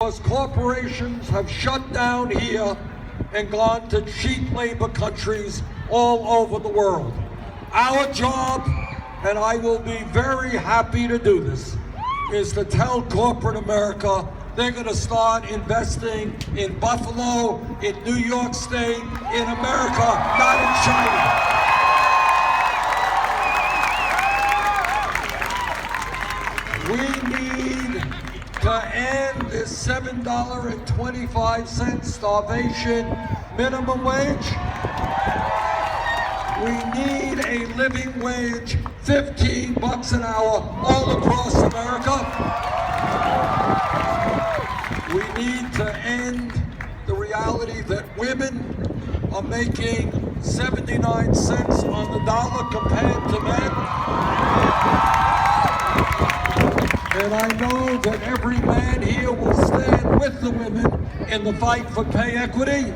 because corporations have shut down here and gone to cheap labor countries all over the world. Our job, and I will be very happy to do this, is to tell corporate America they're going to start investing in Buffalo, in New York State, in America, not in China. We need to end this $7.25 starvation minimum wage. We need a living wage, $15 an hour all across America. We need to end the reality that women are making 79 cents on the dollar compared to men. And I know that every man here will stand with the women in the fight for pay equity.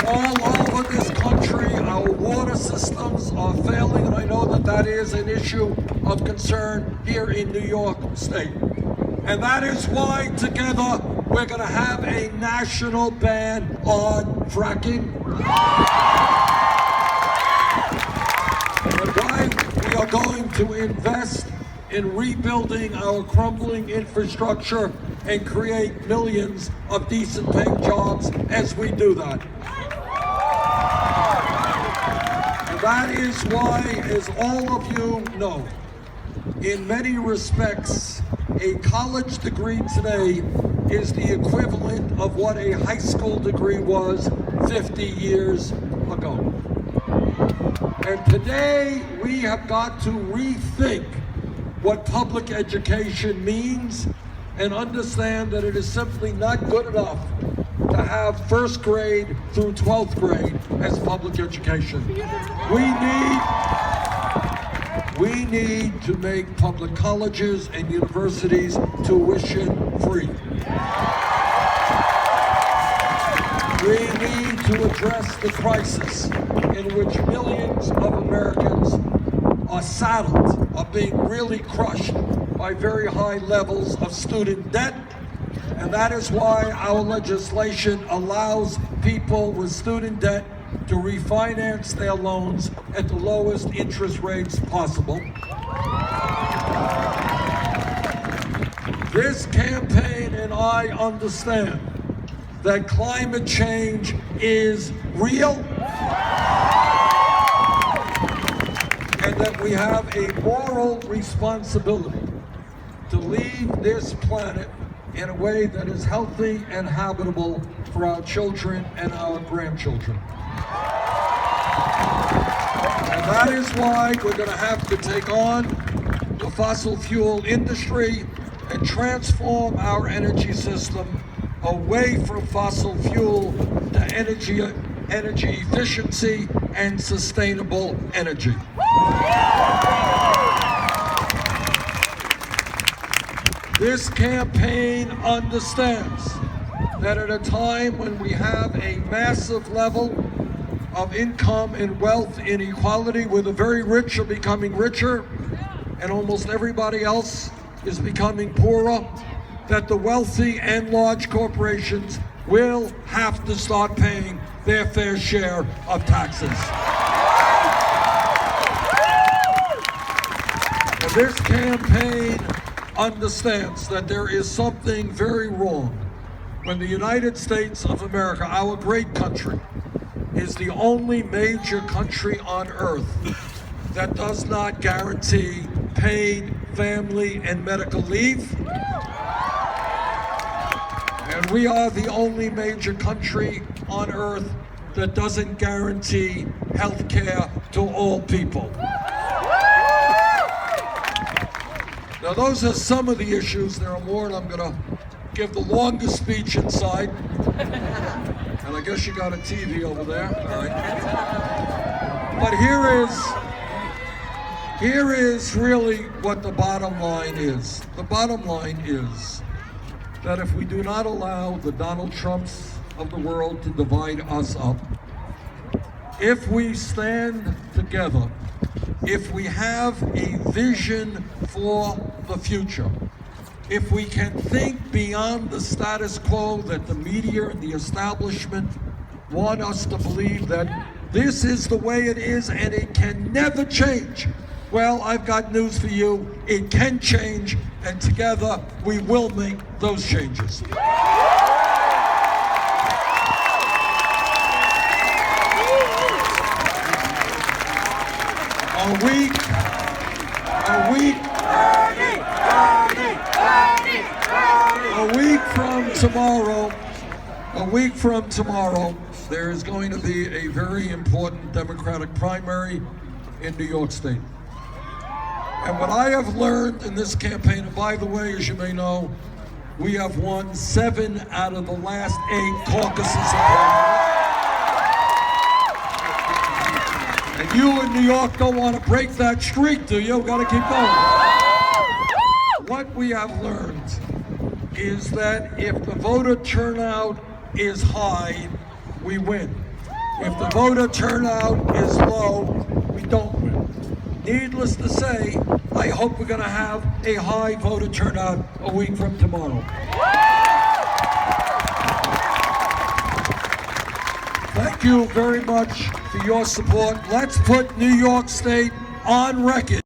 All over this country, our water systems are failing, and I know that that is an issue of concern here in New York State. And that is why together we're going to have a national ban on fracking. And why we are going to invest in rebuilding our crumbling infrastructure and create millions of decent paying jobs as we do that. And that is why, as all of you know, in many respects, a college degree today is the equivalent of what a high school degree was 50 years ago. And today we have got to rethink what public education means and understand that it is simply not good enough to have first grade through 12th grade as public education. We need to make public colleges and universities tuition free. We need to address the crisis in which millions of Americans are saddled, are being really crushed by very high levels of student debt. And that is why our legislation allows people with student debt to refinance their loans at the lowest interest rates possible. This campaign and I understand that climate change is real and that we have a moral responsibility to leave this planet in a way that is healthy and habitable for our children and our grandchildren. And that is why we're going to have to take on the fossil fuel industry and transform our energy system away from fossil fuel to energy efficiency and sustainable energy. This campaign understands that at a time when we have a massive level of income and wealth inequality, where the very rich are becoming richer and almost everybody else is becoming poorer, that the wealthy and large corporations will have to start paying their fair share of taxes. And this campaign understands that there is something very wrong when the United States of America, our great country, is the only major country on earth that does not guarantee paid family and medical leave. And we are the only major country on earth that doesn't guarantee health care to all people. Now, those are some of the issues. There are more, and I'm going to give the longest speech inside. And I guess you got a TV over there. All right. But here is really what the bottom line is. The bottom line is that if we do not allow the Donald Trumps of the world to divide us up, if we stand together, if we have a vision for the future, if we can think beyond the status quo that the media and the establishment want us to believe that this is the way it is and it can never change, well, I've got news for you. It can change, and together we will make those changes. A week from tomorrow, there is going to be a very important Democratic primary in New York State. And what I have learned in this campaign, and by the way, as you may know, we have won 7 out of the last 8 caucuses in New York. And you in New York don't want to break that streak, do you? We've got to keep going. What we have learned is that if the voter turnout is high, we win. If the voter turnout is low, we don't win. Needless to say, I hope we're going to have a high voter turnout a week from tomorrow. Thank you very much for your support. Let's put New York State on record.